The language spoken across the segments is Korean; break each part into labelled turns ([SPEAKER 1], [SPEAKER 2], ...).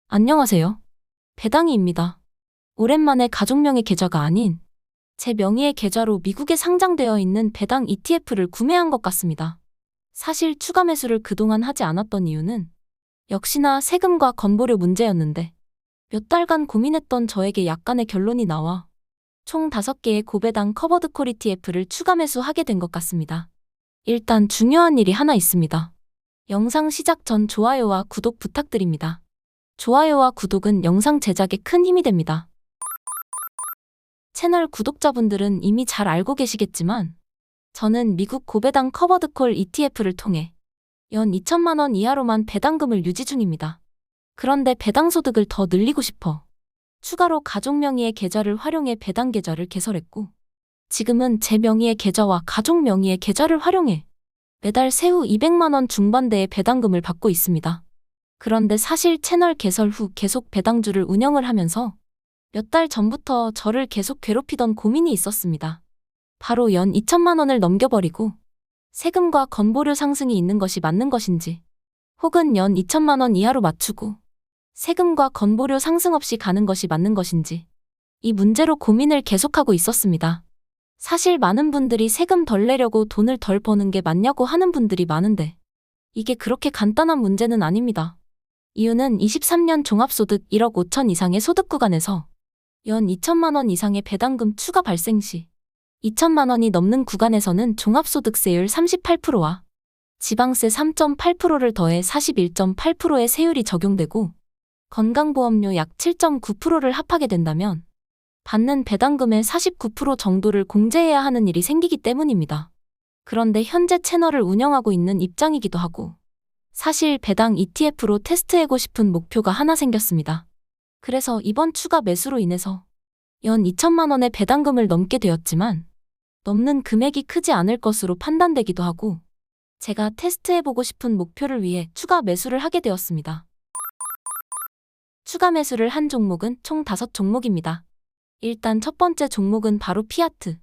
[SPEAKER 1] 안녕하세요. 배당희입니다. 오랜만에 가족명의 계좌가 아닌 제 명의의 계좌로 미국에 상장되어 있는 배당 ETF를 구매한 것 같습니다. 사실 추가 매수를 그동안 하지 않았던 이유는 역시나 세금과 건보료 문제였는데 몇 달간 고민했던 저에게 약간의 결론이 나와 총 5개의 고배당 커버드콜 ETF를 추가 매수하게 된 것 같습니다. 일단 중요한 일이 하나 있습니다. 영상 시작 전 좋아요와 구독 부탁드립니다. 좋아요와 구독은 영상 제작에 큰 힘이 됩니다. 채널 구독자분들은 이미 잘 알고 계시겠지만 저는 미국 고배당 커버드콜 ETF를 통해 연 2천만 원 이하로만 배당금을 유지 중입니다. 그런데 배당 소득을 더 늘리고 싶어 추가로 가족 명의의 계좌를 활용해 배당 계좌를 개설했고 지금은 제 명의의 계좌와 가족 명의의 계좌를 활용해 매달 세후 200만 원 중반대의 배당금을 받고 있습니다. 그런데 사실 채널 개설 후 계속 배당주를 운영을 하면서 몇 달 전부터 저를 계속 괴롭히던 고민이 있었습니다. 바로 연 2천만 원을 넘겨버리고 세금과 건보료 상승이 있는 것이 맞는 것인지 혹은 연 2천만 원 이하로 맞추고 세금과 건보료 상승 없이 가는 것이 맞는 것인지 이 문제로 고민을 계속하고 있었습니다. 사실 많은 분들이 세금 덜 내려고 돈을 덜 버는 게 맞냐고 하는 분들이 많은데 이게 그렇게 간단한 문제는 아닙니다. 이유는 23년 종합소득 1억 5천 이상의 소득 구간에서 연 2천만 원 이상의 배당금 추가 발생 시 2천만 원이 넘는 구간에서는 종합소득세율 38%와 지방세 3.8%를 더해 41.8%의 세율이 적용되고 건강보험료 약 7.9%를 합하게 된다면 받는 배당금의 49% 정도를 공제해야 하는 일이 생기기 때문입니다. 그런데 현재 채널을 운영하고 있는 입장이기도 하고 사실 배당 ETF로 테스트해고 싶은 목표가 하나 생겼습니다. 그래서 이번 추가 매수로 인해서 연 2천만 원의 배당금을 넘게 되었지만 넘는 금액이 크지 않을 것으로 판단되기도 하고 제가 테스트해보고 싶은 목표를 위해 추가 매수를 하게 되었습니다. 추가 매수를 한 종목은 총 5종목입니다. 일단 첫 번째 종목은 바로 피아트.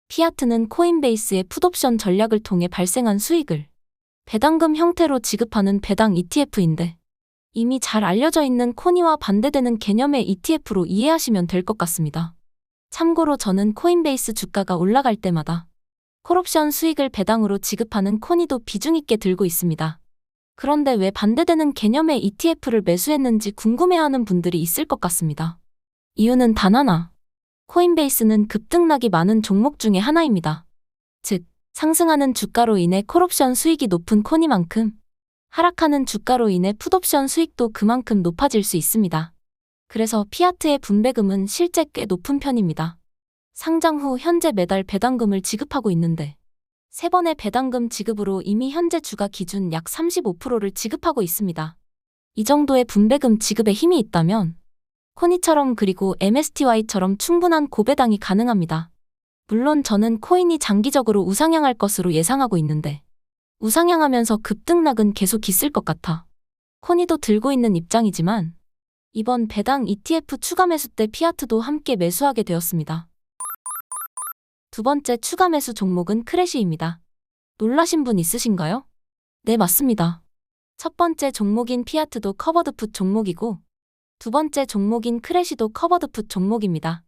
[SPEAKER 1] 피아트는 코인베이스의 풋옵션 전략을 통해 발생한 수익을 배당금 형태로 지급하는 배당 ETF인데 이미 잘 알려져 있는 코니와 반대되는 개념의 ETF로 이해하시면 될 것 같습니다. 참고로 저는 코인베이스 주가가 올라갈 때마다 콜옵션 수익을 배당으로 지급하는 코니도 비중 있게 들고 있습니다. 그런데 왜 반대되는 개념의 ETF를 매수했는지 궁금해하는 분들이 있을 것 같습니다. 이유는 단 하나. 코인베이스는 급등락이 많은 종목 중에 하나입니다. 즉, 상승하는 주가로 인해 콜옵션 수익이 높은 코니만큼 하락하는 주가로 인해 풋옵션 수익도 그만큼 높아질 수 있습니다. 그래서 피아트의 분배금은 실제 꽤 높은 편입니다. 상장 후 현재 매달 배당금을 지급하고 있는데 3번의 배당금 지급으로 이미 현재 주가 기준 약 35%를 지급하고 있습니다. 이 정도의 분배금 지급에 힘이 있다면 코니처럼 그리고 MSTY처럼 충분한 고배당이 가능합니다. 물론 저는 코인이 장기적으로 우상향할 것으로 예상하고 있는데 우상향하면서 급등락은 계속 있을 것 같아 코니도 들고 있는 입장이지만 이번 배당 ETF 추가 매수 때 피아트도 함께 매수하게 되었습니다. 두 번째 추가 매수 종목은 크래쉬입니다. 놀라신 분 있으신가요? 네, 맞습니다. 첫 번째 종목인 피아트도 커버드풋 종목이고 두 번째 종목인 크래쉬도 커버드풋 종목입니다.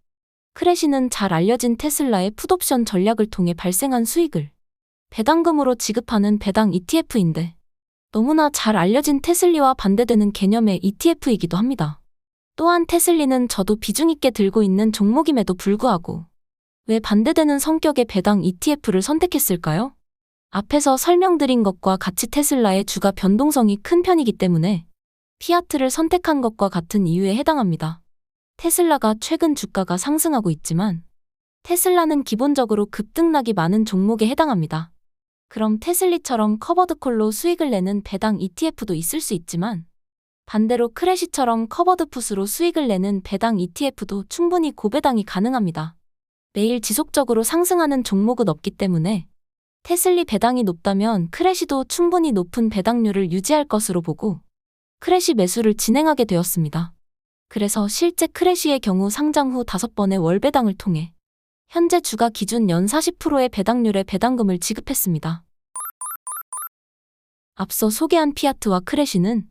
[SPEAKER 1] 크래쉬는 잘 알려진 테슬라의 풋옵션 전략을 통해 발생한 수익을 배당금으로 지급하는 배당 ETF인데 너무나 잘 알려진 테슬리와 반대되는 개념의 ETF이기도 합니다. 또한 테슬리는 저도 비중 있게 들고 있는 종목임에도 불구하고 왜 반대되는 성격의 배당 ETF를 선택했을까요? 앞에서 설명드린 것과 같이 테슬라의 주가 변동성이 큰 편이기 때문에 피아트를 선택한 것과 같은 이유에 해당합니다. 테슬라가 최근 주가가 상승하고 있지만 테슬라는 기본적으로 급등락이 많은 종목에 해당합니다. 그럼 테슬리처럼 커버드콜로 수익을 내는 배당 ETF도 있을 수 있지만 반대로 크래쉬처럼 커버드풋으로 수익을 내는 배당 ETF도 충분히 고배당이 가능합니다. 매일 지속적으로 상승하는 종목은 없기 때문에 테슬리 배당이 높다면 크래쉬도 충분히 높은 배당률을 유지할 것으로 보고 크래쉬 매수를 진행하게 되었습니다. 그래서 실제 크래쉬의 경우 상장 후 5번의 월배당을 통해 현재 주가 기준 연 40%의 배당률의 배당금을 지급했습니다. 앞서 소개한 피아트와 크래쉬는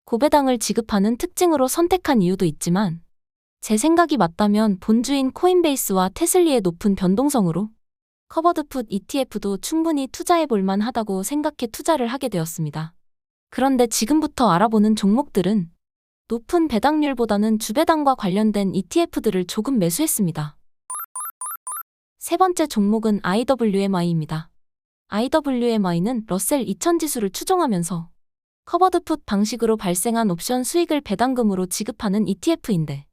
[SPEAKER 1] 고배당을 지급하는 특징으로 선택한 이유도 있지만 제 생각이 맞다면 본주인 코인베이스와 테슬리의 높은 변동성으로 커버드풋 ETF도 충분히 투자해 볼 만하다고 생각해 투자를 하게 되었습니다. 그런데 지금부터 알아보는 종목들은 높은 배당률보다는 주배당과 관련된 ETF들을 조금 매수했습니다. 세 번째 종목은 IWMI입니다. IWMI는 러셀 2000 지수를 추종하면서 커버드풋 방식으로 발생한 옵션 수익을 배당금으로 지급하는 ETF인데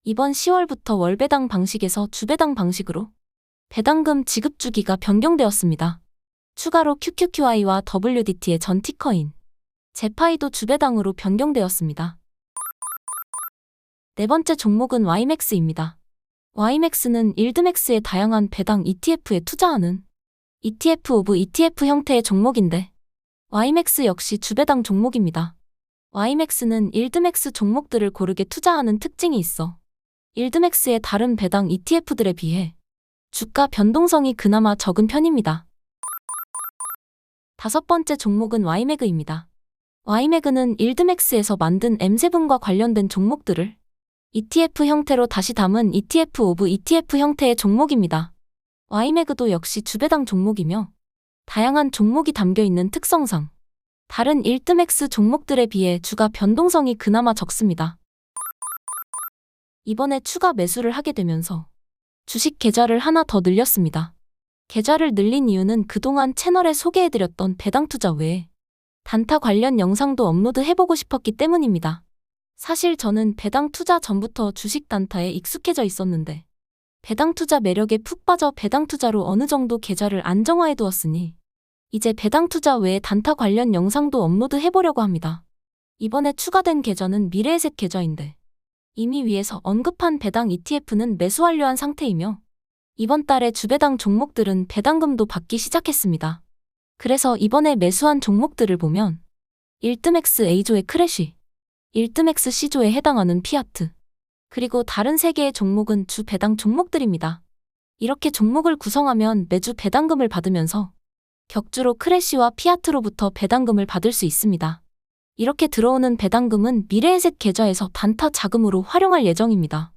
[SPEAKER 1] 이번 10월부터 월배당 방식에서 주배당 방식으로 배당금 지급 주기가 변경되었습니다. 추가로 QQQI와 WDT의 전 티커인 제파이도 주배당으로 변경되었습니다. 네 번째 종목은 YMAX입니다. YMAX는 일드맥스의 다양한 배당 ETF에 투자하는 ETF 오브 ETF 형태의 종목인데 YMAX 역시 주배당 종목입니다. YMAX는 일드맥스 종목들을 고르게 투자하는 특징이 있어 일드맥스의 다른 배당 ETF들에 비해 주가 변동성이 그나마 적은 편입니다. 다섯 번째 종목은 YMAG입니다. YMAG는 일드맥스에서 만든 M7과 관련된 종목들을 ETF 형태로 다시 담은 ETF 오브 ETF 형태의 종목입니다. YMAG도 역시 주배당 종목이며 다양한 종목이 담겨있는 특성상 다른 일드맥스 종목들에 비해 주가 변동성이 그나마 적습니다. 이번에 추가 매수를 하게 되면서 주식 계좌를 하나 더 늘렸습니다. 계좌를 늘린 이유는 그동안 채널에 소개해드렸던 배당 투자 외에 단타 관련 영상도 업로드해보고 싶었기 때문입니다. 사실 저는 배당 투자 전부터 주식 단타에 익숙해져 있었는데 배당 투자 매력에 푹 빠져 배당 투자로 어느 정도 계좌를 안정화해두었으니 이제 배당 투자 외에 단타 관련 영상도 업로드해보려고 합니다. 이번에 추가된 계좌는 미래에셋 계좌인데 이미 위에서 언급한 배당 ETF는 매수 완료한 상태이며 이번 달에 주배당 종목들은 배당금도 받기 시작했습니다. 그래서 이번에 매수한 종목들을 보면 일드맥스 A조의 크래쉬, 일드맥스 C조에 해당하는 피아트, 그리고 다른 3개의 종목은 주 배당 종목들입니다. 이렇게 종목을 구성하면 매주 배당금을 받으면서 격주로 크래쉬와 피아트로부터 배당금을 받을 수 있습니다. 이렇게 들어오는 배당금은 미래에셋 계좌에서 단타 자금으로 활용할 예정입니다.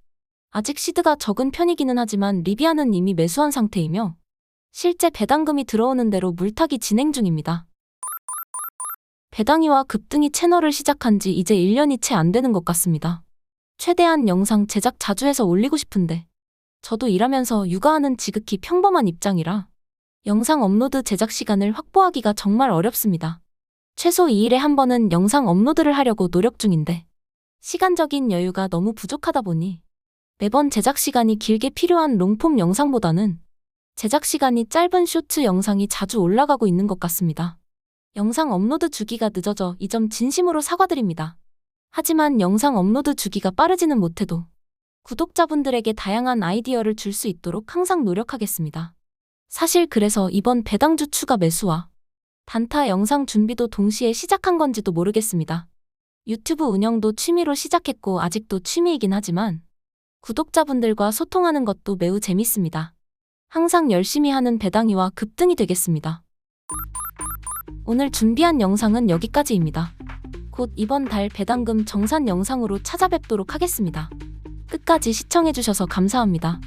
[SPEAKER 1] 아직 시드가 적은 편이기는 하지만 리비아는 이미 매수한 상태이며 실제 배당금이 들어오는 대로 물타기 진행 중입니다. 배당이와 급등이 채널을 시작한 지 이제 1년이 채 안 되는 것 같습니다. 최대한 영상 제작 자주 해서 올리고 싶은데 저도 일하면서 육아하는 지극히 평범한 입장이라 영상 업로드 제작 시간을 확보하기가 정말 어렵습니다. 최소 2일에 한 번은 영상 업로드를 하려고 노력 중인데 시간적인 여유가 너무 부족하다 보니 매번 제작 시간이 길게 필요한 롱폼 영상보다는 제작 시간이 짧은 쇼츠 영상이 자주 올라가고 있는 것 같습니다. 영상 업로드 주기가 늦어져 이 점 진심으로 사과드립니다. 하지만 영상 업로드 주기가 빠르지는 못해도 구독자분들에게 다양한 아이디어를 줄 수 있도록 항상 노력하겠습니다. 사실 그래서 이번 배당주 추가 매수와 단타 영상 준비도 동시에 시작한 건지도 모르겠습니다. 유튜브 운영도 취미로 시작했고 아직도 취미이긴 하지만 구독자분들과 소통하는 것도 매우 재밌습니다. 항상 열심히 하는 배당이와 급등이 되겠습니다. 오늘 준비한 영상은 여기까지입니다. 곧 이번 달 배당금 정산 영상으로 찾아뵙도록 하겠습니다. 끝까지 시청해주셔서 감사합니다.